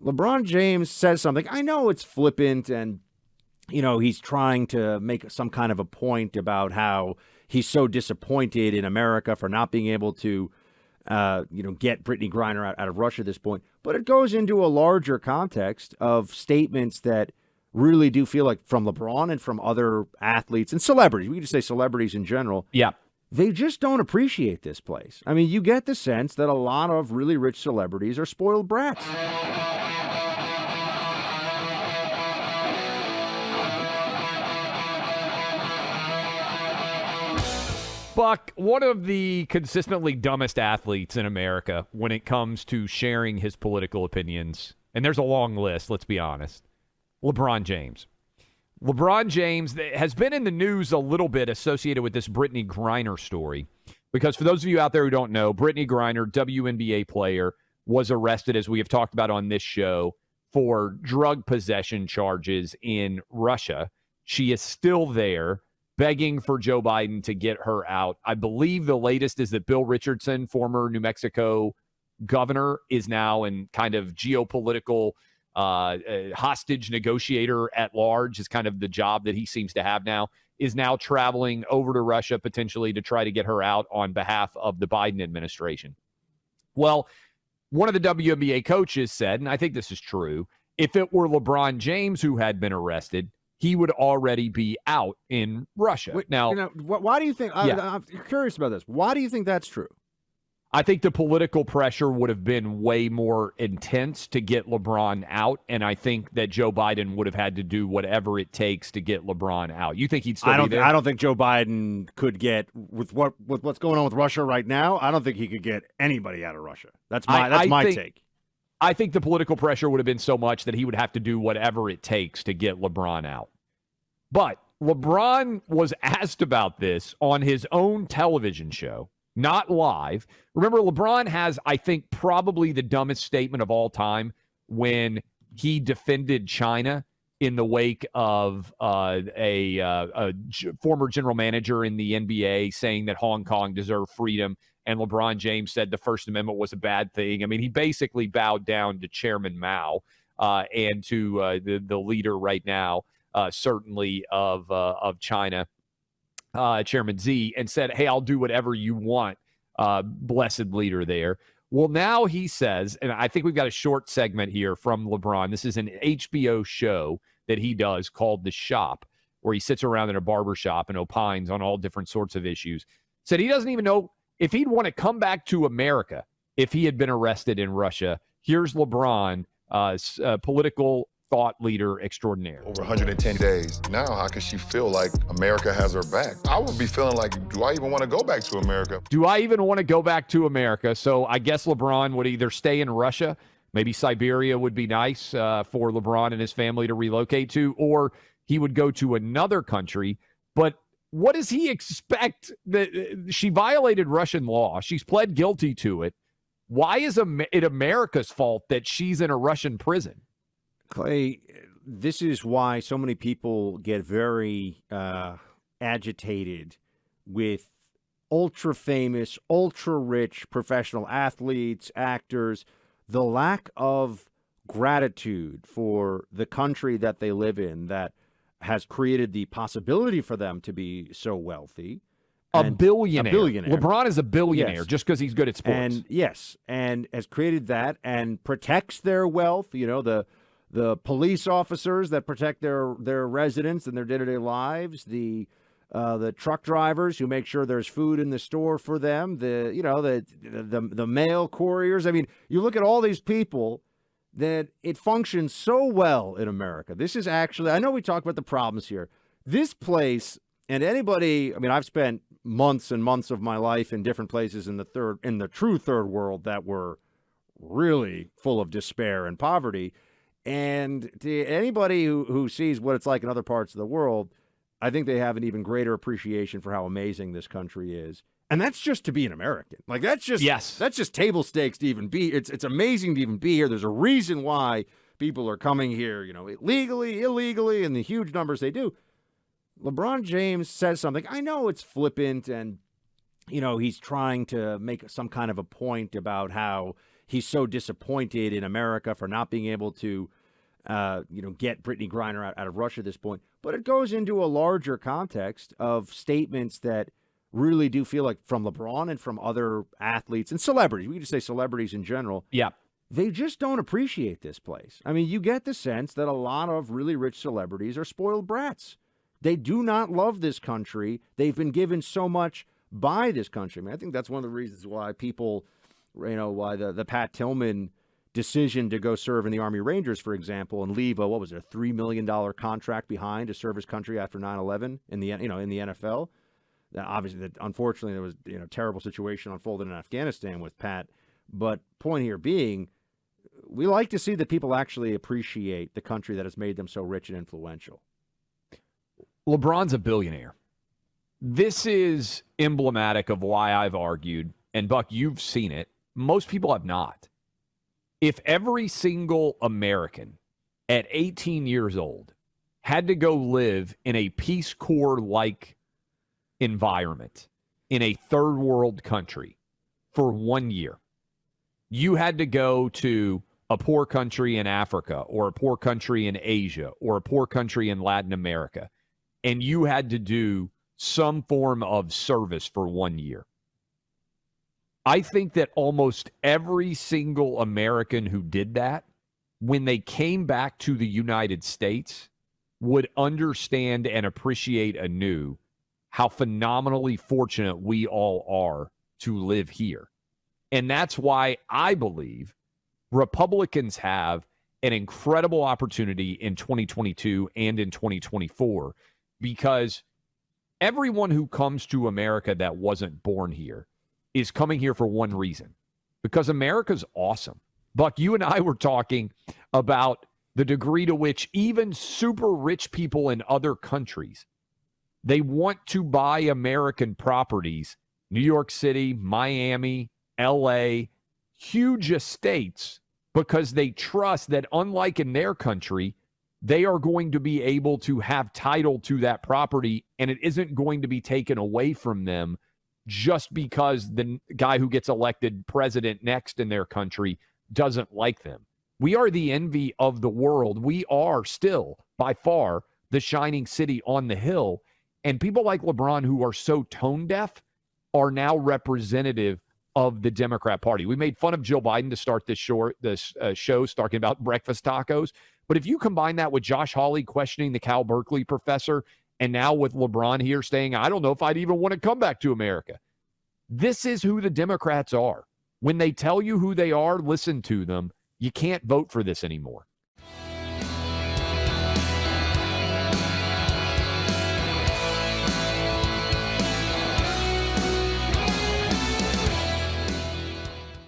LeBron James says something. I know it's flippant and, he's trying to make some kind of a point about how he's so disappointed in America for not being able to, get Brittney Griner out of Russia at this point. But it goes into a larger context of statements that really do feel like from LeBron and from other athletes and celebrities. We can just say celebrities in general. Yeah. They just don't appreciate this place. I mean, you get the sense that a lot of really rich celebrities are spoiled brats. Buck, one of the consistently dumbest athletes in America when it comes to sharing his political opinions, and there's a long list, let's be honest, LeBron James. LeBron James has been in the news a little bit associated with this Brittney Griner story. Because for those of you out there who don't know, Brittney Griner, WNBA player, was arrested, as we have talked about on this show, for drug possession charges in Russia. She is still there, begging for Joe Biden to get her out. I believe the latest is that Bill Richardson, former New Mexico governor, is now in kind of geopolitical hostage negotiator at large, is kind of the job that he seems to have now, is now traveling over to Russia potentially to try to get her out on behalf of the Biden administration. Well, one of the WNBA coaches said, and I think this is true, if it were LeBron James who had been arrested, he would already be out in Russia. Wait, now, why do you think, I'm curious about this. Why do you think that's true? I think the political pressure would have been way more intense to get LeBron out, and I think that Joe Biden would have had to do whatever it takes to get LeBron out. You think he'd still be there? I don't think Joe Biden could get, with what's going on with Russia right now, I don't think he could get anybody out of Russia. That's my take. I think the political pressure would have been so much that he would have to do whatever it takes to get LeBron out. But LeBron was asked about this on his own television show, not live. Remember, LeBron has, I think, probably the dumbest statement of all time when he defended China in the wake of a former general manager in the NBA saying that Hong Kong deserved freedom, and LeBron James said the First Amendment was a bad thing. I mean, he basically bowed down to Chairman Mao and to the leader right now, certainly of China, Chairman Xi, and said, hey, I'll do whatever you want, blessed leader there. Well, now he says, and I think we've got a short segment here from LeBron. This is an HBO show that he does called The Shop, where he sits around in a barbershop and opines on all different sorts of issues. Said he doesn't even know if he'd want to come back to America if he had been arrested in Russia. Here's LeBron, political thought leader extraordinaire. Over 110 days. Now, how can she feel like America has her back? I would be feeling like, do I even want to go back to America? Do I even want to go back to America? So I guess LeBron would either stay in Russia, maybe Siberia would be nice for LeBron and his family to relocate to, or he would go to another country. But what does he expect? That she violated Russian law. She's pled guilty to it. Why is it America's fault that she's in a Russian prison? Clay, this is why so many people get very agitated with ultra-famous, ultra-rich professional athletes, actors, the lack of gratitude for the country that they live in that has created the possibility for them to be so wealthy. A billionaire. LeBron is a billionaire, yes, just because he's good at sports. And yes, and has created that and protects their wealth. You know, the police officers that protect their residents and their day-to-day lives, the truck drivers who make sure there's food in the store for them, the mail couriers. I mean, you look at all these people that it functions so well in America. This is actually, I know we talk about the problems here. This place, and anybody, I mean, I've spent months and months of my life in different places in the true third world that were really full of despair and poverty. And to anybody who sees what it's like in other parts of the world, I think they have an even greater appreciation for how amazing this country is. And that's just to be an American. Like, that's just table stakes to even be. It's amazing to even be here. There's a reason why people are coming here, legally, illegally, and the huge numbers they do. LeBron James says something. I know it's flippant and, he's trying to make some kind of a point about how he's so disappointed in America for not being able to, get Brittney Griner out of Russia at this point. But it goes into a larger context of statements that really do feel like from LeBron and from other athletes and celebrities. We can just say celebrities in general. Yeah. They just don't appreciate this place. I mean, you get the sense that a lot of really rich celebrities are spoiled brats. They do not love this country. They've been given so much by this country. I mean, I think that's one of the reasons why people, why the Pat Tillman decision to go serve in the Army Rangers, for example, and leave a $3 million contract behind to serve his country after 9/11 in the NFL. Obviously, unfortunately, there was a terrible situation unfolded in Afghanistan with Pat. But point here being, we like to see that people actually appreciate the country that has made them so rich and influential. LeBron's a billionaire. This is emblematic of why I've argued, and Buck, you've seen it. Most people have not. If every single American at 18 years old had to go live in a Peace Corps-like environment in a third world country for 1 year, you had to go to a poor country in Africa or a poor country in Asia or a poor country in Latin America, and you had to do some form of service for 1 year. I think that almost every single American who did that, when they came back to the United States, would understand and appreciate anew how phenomenally fortunate we all are to live here. And that's why I believe Republicans have an incredible opportunity in 2022 and in 2024, because everyone who comes to America that wasn't born here is coming here for one reason, because America's awesome. Buck, you and I were talking about the degree to which even super rich people in other countries, they want to buy American properties, New York City, Miami, LA, huge estates, because they trust that unlike in their country, they are going to be able to have title to that property and it isn't going to be taken away from them just because the guy who gets elected president next in their country doesn't like them. We are the envy of the world. We are still, by far, the shining city on the hill. And people like LeBron, who are so tone deaf, are now representative of the Democrat Party. We made fun of Joe Biden to start this show talking about breakfast tacos. But if you combine that with Josh Hawley questioning the Cal Berkeley professor, and now with LeBron here saying, I don't know if I'd even want to come back to America. This is who the Democrats are. When they tell you who they are, listen to them. You can't vote for this anymore.